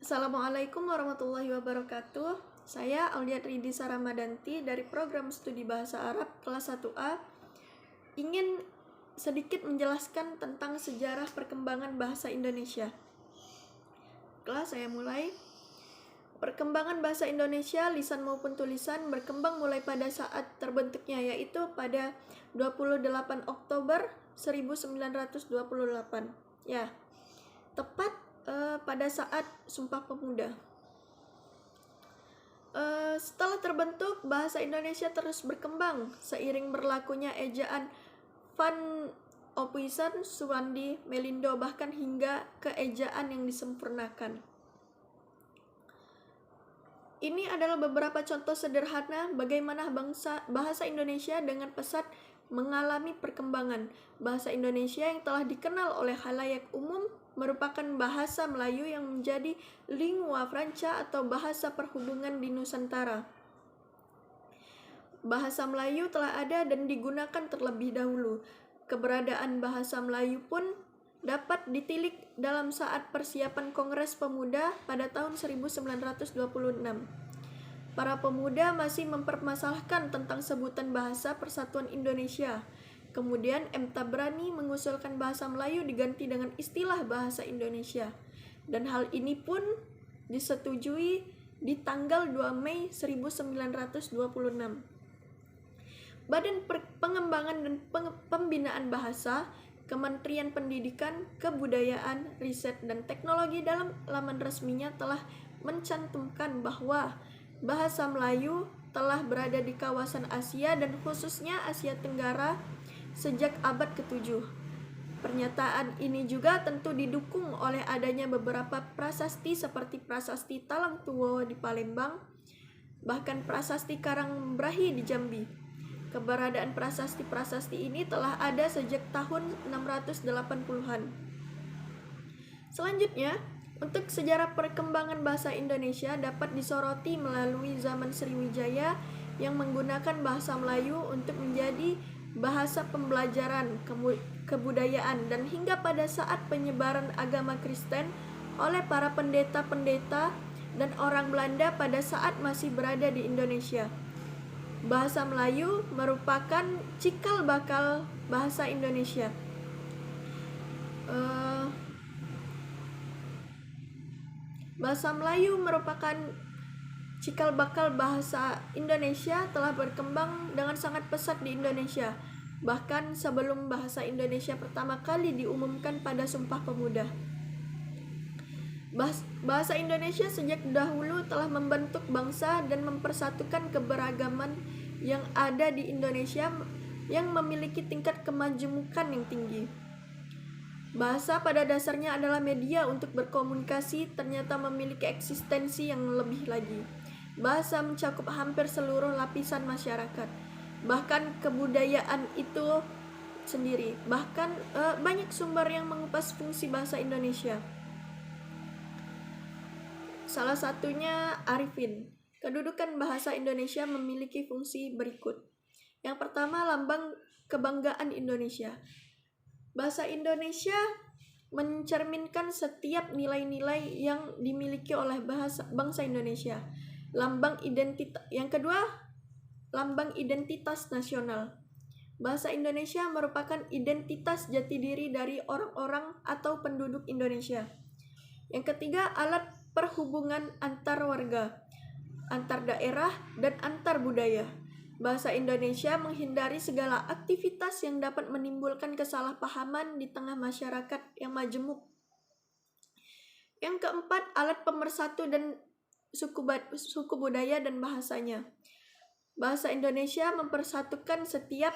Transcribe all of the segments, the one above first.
Assalamualaikum warahmatullahi wabarakatuh. Saya Aulia Tridisa Ramadanti dari program studi Bahasa Arab kelas 1A ingin sedikit menjelaskan tentang sejarah perkembangan bahasa Indonesia. Kelas saya mulai. Perkembangan bahasa Indonesia, lisan maupun tulisan, berkembang mulai pada saat terbentuknya, yaitu pada 28 Oktober 1928. Ya, tepat pada saat Sumpah Pemuda. Setelah terbentuk, bahasa Indonesia terus berkembang seiring berlakunya ejaan Van Ophuijsen, Suwandi, Melindo, bahkan hingga ke ejaan yang disempurnakan. Ini adalah beberapa contoh sederhana bagaimana bahasa Indonesia dengan pesat mengalami perkembangan. Bahasa Indonesia yang telah dikenal oleh khalayak umum merupakan bahasa Melayu yang menjadi lingua franca atau bahasa perhubungan di Nusantara. Bahasa Melayu telah ada dan digunakan terlebih dahulu. Keberadaan bahasa Melayu pun dapat ditilik dalam saat persiapan Kongres Pemuda pada tahun 1926. Para pemuda masih mempermasalahkan tentang sebutan bahasa Persatuan Indonesia. Kemudian M. Tabrani mengusulkan bahasa Melayu diganti dengan istilah bahasa Indonesia. Dan hal ini pun disetujui di tanggal 2 Mei 1926. Badan Pengembangan dan Pembinaan Bahasa, Kementerian Pendidikan, Kebudayaan, Riset, dan Teknologi dalam laman resminya telah mencantumkan bahwa bahasa Melayu telah berada di kawasan Asia dan khususnya Asia Tenggara sejak abad ke-7. Pernyataan ini juga tentu didukung oleh adanya beberapa prasasti seperti Prasasti Talang Tuwo di Palembang, bahkan Prasasti Karangbrahi di Jambi. Keberadaan prasasti-prasasti ini telah ada sejak tahun 680-an. Selanjutnya, untuk sejarah perkembangan bahasa Indonesia dapat disoroti melalui zaman Sriwijaya yang menggunakan bahasa Melayu untuk menjadi bahasa pembelajaran, kebudayaan, dan hingga pada saat penyebaran agama Kristen oleh para pendeta-pendeta dan orang Belanda pada saat masih berada di Indonesia. Bahasa Melayu merupakan cikal bakal bahasa Indonesia. Bahasa Melayu merupakan cikal bakal bahasa Indonesia telah berkembang dengan sangat pesat di Indonesia, bahkan sebelum bahasa Indonesia pertama kali diumumkan pada Sumpah Pemuda. Bahasa Indonesia sejak dahulu telah membentuk bangsa dan mempersatukan keberagaman yang ada di Indonesia yang memiliki tingkat kemajemukan yang tinggi. Bahasa pada dasarnya adalah media untuk berkomunikasi, ternyata memiliki eksistensi yang lebih lagi. Bahasa mencakup hampir seluruh lapisan masyarakat, bahkan kebudayaan itu sendiri. Bahkan banyak sumber yang mengupas fungsi bahasa Indonesia. Salah satunya Arifin. Kedudukan bahasa Indonesia memiliki fungsi berikut. Yang pertama, lambang kebanggaan Indonesia. Bahasa Indonesia mencerminkan setiap nilai-nilai yang dimiliki oleh bangsa Indonesia. Yang kedua, lambang identitas nasional. Bahasa Indonesia merupakan identitas jati diri dari orang-orang atau penduduk Indonesia. Yang ketiga, alat perhubungan antar warga, antar daerah, dan antar budaya. Bahasa Indonesia menghindari segala aktivitas yang dapat menimbulkan kesalahpahaman di tengah masyarakat yang majemuk. Yang keempat, alat pemersatu dan suku budaya dan bahasanya. Bahasa Indonesia mempersatukan setiap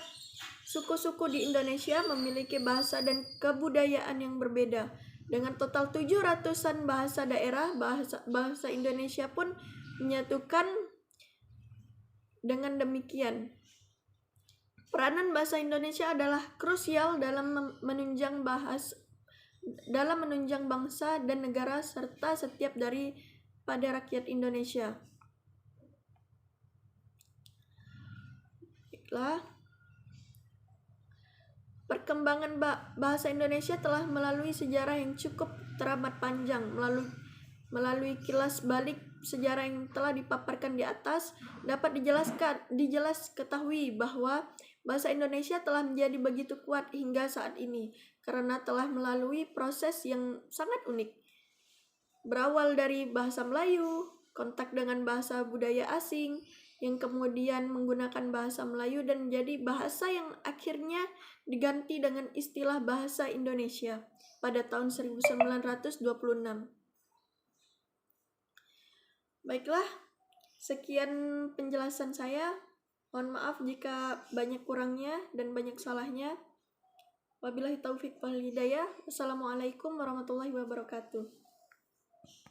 suku-suku di Indonesia memiliki bahasa dan kebudayaan yang berbeda. Dengan total 700-an bahasa daerah, bahasa Indonesia pun menyatukan. Dengan demikian, peranan bahasa Indonesia adalah krusial dalam menunjang bangsa dan negara serta setiap pada rakyat Indonesia. Baiklah. Perkembangan bahasa Indonesia telah melalui sejarah yang cukup teramat panjang, Melalui kilas balik sejarah yang telah dipaparkan di atas, dapat ketahui bahwa bahasa Indonesia telah menjadi begitu kuat hingga saat ini karena telah melalui proses yang sangat unik. Berawal dari bahasa Melayu, kontak dengan bahasa budaya asing, yang kemudian menggunakan bahasa Melayu dan menjadi bahasa yang akhirnya diganti dengan istilah bahasa Indonesia pada tahun 1926. Baiklah, sekian penjelasan saya. Mohon maaf jika banyak kurangnya dan banyak salahnya. Wabillahi taufik wal hidayah. Wassalamualaikum warahmatullahi wabarakatuh.